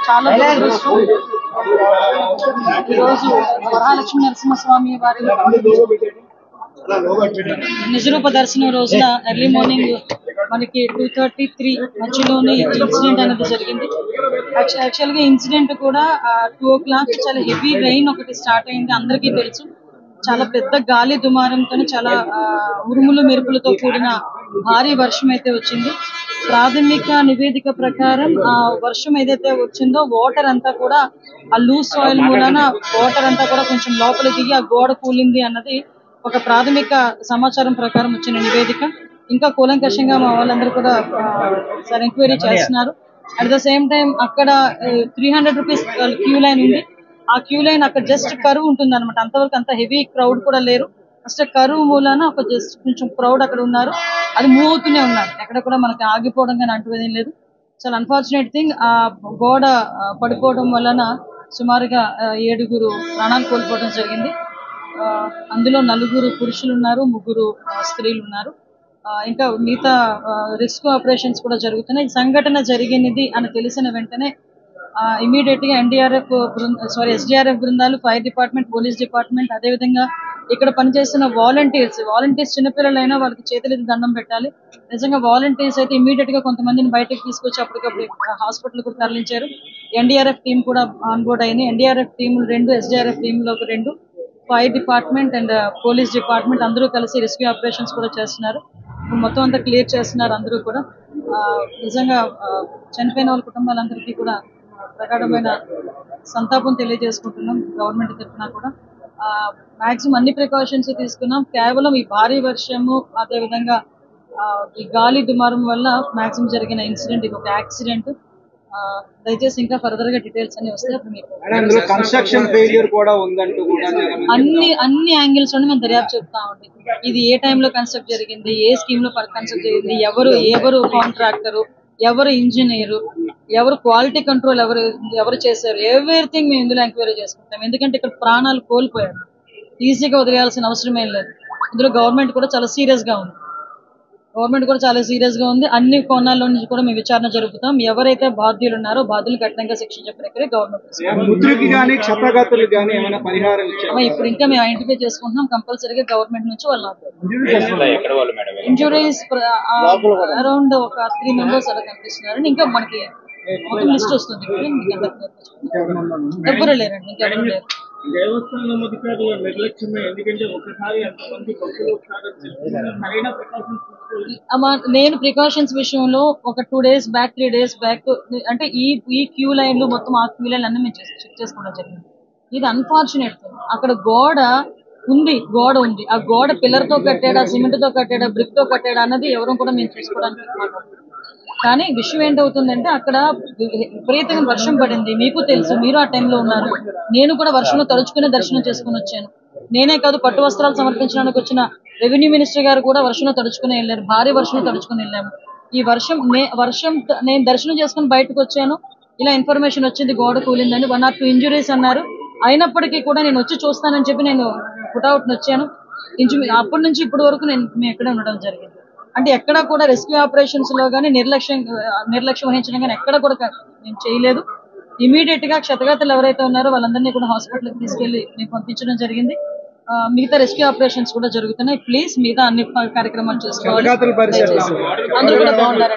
చాలా దురదృష్టం. ఈరోజు వరహాలక్ష్మి నరసింహస్వామి వారి నిజరూప దర్శనం రోజున ఎర్లీ మార్నింగ్ మనకి 2:33 మధ్యలోనే ఇన్సిడెంట్ అనేది జరిగింది. యాక్చువల్ గా ఇన్సిడెంట్ కూడా 2 o'clock చాలా హెవీ రెయిన్ ఒకటి స్టార్ట్ అయింది, అందరికీ తెలుసు. చాలా పెద్ద గాలి దుమారంతో చాలా ఉరుములు మెరుపులతో కూడిన భారీ వర్షం అయితే వచ్చింది. ప్రాథమిక నివేదిక ప్రకారం ఆ వర్షం ఏదైతే వచ్చిందో వాటర్ అంతా కూడా ఆ లూజ్ సాయిల్ మూలన వాటర్ అంతా కూడా కొంచెం లోపల దిగి ఆ గోడ కూలింది అన్నది ఒక ప్రాథమిక సమాచారం ప్రకారం వచ్చిన నివేదిక. ఇంకా కూలంకషంగా మా వాళ్ళందరూ కూడా ఎంక్వైరీ చేస్తున్నారు. అట్ ద సేమ్ టైం అక్కడ 300 రూపీస్ క్యూ లైన్ ఉంది. ఆ క్యూ లైన్ అక్కడ జస్ట్ కరువు ఉంటుంది అనమాట. అంతవరకు అంత హెవీ క్రౌడ్ కూడా లేరు. ఫస్ట్ కరువు మూలాన ఒక జస్ట్ కొంచెం క్రౌడ్ అక్కడ ఉన్నారు. అది మూవ్ అవుతూనే ఉన్నారు, ఎక్కడ కూడా మనకి ఆగిపోవడం కానీ అంటువేదేం లేదు. చాలా అన్ఫార్చునేట్ థింగ్, ఆ గోడ పడిపోవడం వలన సుమారుగా 7 ప్రాణాలు కోల్పోవడం జరిగింది. అందులో 4 పురుషులు ఉన్నారు, 3 స్త్రీలు ఉన్నారు. ఇంకా మిగతా రెస్క్యూ ఆపరేషన్స్ కూడా జరుగుతున్నాయి. ఈ సంఘటన జరిగినది అని తెలిసిన వెంటనే ఇమీడియట్ గా ఎస్డిఆర్ఎఫ్ బృందాలు, ఫైర్ డిపార్ట్మెంట్, పోలీస్ డిపార్ట్మెంట్, అదేవిధంగా ఇక్కడ పనిచేస్తున్న వాలంటీర్స్ చిన్నపిల్లలైనా వాళ్ళకి చేతులెత్తి దండం పెట్టాలి. నిజంగా వాలంటీర్స్ అయితే ఇమీడియట్ గా కొంతమందిని బయటకు తీసుకొచ్చి అప్పటికప్పుడు హాస్పిటల్ కూడా తరలించారు. ఎన్డీఆర్ఎఫ్ టీం కూడా ఆన్ బోర్డ్ అయింది. ఎన్డీఆర్ఎఫ్ టీంలు 2, ఎస్డిఆర్ఎఫ్ టీంలో 2, fire department and police department అందరూ కలిసి రెస్క్యూ ఆపరేషన్స్ కూడా చేస్తున్నారు. మొత్తం అంతా క్లియర్ చేస్తున్నారు అందరూ కూడా. నిజంగా చనిపోయిన వాళ్ళ కుటుంబాలందరికీ కూడా ప్రగాఢమైన సంతాపం తెలియజేసుకుంటున్నాం. గవర్నమెంట్ తరఫున కూడా మాక్సిమం అన్ని ప్రికాషన్స్ తీసుకున్నాం. కేవలం ఈ భారీ వర్షము, అదేవిధంగా ఈ గాలి దుమారం వల్ల మాక్సిమం జరిగిన ఇన్సిడెంట్ ఇది ఒక యాక్సిడెంట్. దయచేసి ఇంకా ఫర్దర్ గా డీటెయిల్స్ అన్ని వస్తే అన్ని యాంగిల్స్ లోనే మేము దర్యాప్తు చెప్తామండి. ఇది ఏ టైంలో కన్స్ట్రక్ట్ జరిగింది, ఏ స్కీమ్ లో కన్స్ట్రక్ట్ జరిగింది, ఎవరు కాంట్రాక్టరు, ఎవరు ఇంజనీరు, ఎవరు క్వాలిటీ కంట్రోల్ ఎవరు చేశారు, ఎవ్రీథింగ్ మేము ఇందులో ఎంక్వైరీ చేసుకుంటాం. ఎందుకంటే ఇక్కడ ప్రాణాలు కోల్పోయారు, ఈజీగా వదిలేయాల్సిన అవసరం ఏం లేదు. ఇందులో గవర్నమెంట్ కూడా చాలా సీరియస్ గా ఉంది. అన్ని కోణాల్లో నుంచి కూడా మేము విచారణ జరుపుతాం. ఎవరైతే బాధ్యులు ఉన్నారో బాధ్యులు కఠినంగా శిక్షించే ప్రక్రియ గవర్నమెంట్. ఇప్పుడు ఇంకా మేము ఐడెంటిఫై చేసుకుంటున్నాం. కంపల్సరీగా గవర్నమెంట్ నుంచి వాళ్ళు ఇంజురీస్ అరౌండ్ ఒక 3 members అలా కనిపిస్తున్నారు. ఇంకా మనకి మొత్తం లిస్ట్ వస్తుంది. ఎవరు లేరండి, ఇంకెవరు లేరు. దేవస్థానం అధికారుల నిర్లక్ష్యమే. ఎందుకంటే ఒకసారి అంతమంది భక్తులు నేను ప్రికాషన్స్ విషయంలో ఒక 2 days బ్యాక్, 3 days బ్యాక్ అంటే ఈ క్యూ లైన్లు మొత్తం ఆ క్యూ లైన్ అన్ని మేము చెక్ చేసుకోవడం జరిగింది. ఇది అన్ఫార్చునేట్ థింగ్. అక్కడ గోడ ఉంది. ఆ గోడ పిల్లర్ తో కట్టాడా, సిమెంట్ తో కట్టాడా, బ్రిక్ తో కట్టాడా అన్నది ఎవరు కూడా మేము చూసుకోవడానికి మాట్లాడుతున్నాం. కానీ విషయం ఏంటవుతుందంటే అక్కడ విపరీతంగా వర్షం పడింది. మీకు తెలుసు, మీరు ఆ టైంలో ఉన్నారు. నేను కూడా వర్షంలో తడుచుకునే దర్శనం చేసుకుని వచ్చాను. నేనే కాదు, పట్టు వస్త్రాలు సమర్పించడానికి వచ్చిన రెవెన్యూ మినిస్టర్ గారు కూడా వర్షంలో తడుచుకుని వెళ్ళారు. భారీ వర్షంలో తడుచుకుని వెళ్ళాము. ఈ వర్షం నేను దర్శనం చేసుకుని బయటకు వచ్చాను. ఇలా ఇన్ఫర్మేషన్ వచ్చింది గోడ కూలిందని. 1 or 2 ఇంజురీస్ అన్నారు. అయినప్పటికీ కూడా నేను వచ్చి చూస్తానని చెప్పి నేను పుట్అవుట్ వచ్చాను. అప్పటి నుంచి ఇప్పటి వరకు మేము ఎక్కడే ఉండడం జరిగింది. అంటే ఎక్కడా కూడా రెస్క్యూ ఆపరేషన్స్ లో కానీ నిర్లక్ష్యం వహించడం కానీ ఎక్కడ కూడా మేము చేయలేదు. ఇమీడియట్ గా క్షతగాతులు ఎవరైతే ఉన్నారో వాళ్ళందరినీ కూడా హాస్పిటల్కి తీసుకెళ్లి మేము పంపించడం జరిగింది. మిగతా రెస్క్యూ ఆపరేషన్స్ కూడా జరుగుతున్నాయి. ప్లీజ్ మిగతా అన్ని కార్యక్రమాలు చేసుకోవాలి. అందరూ కూడా బాగున్నారు.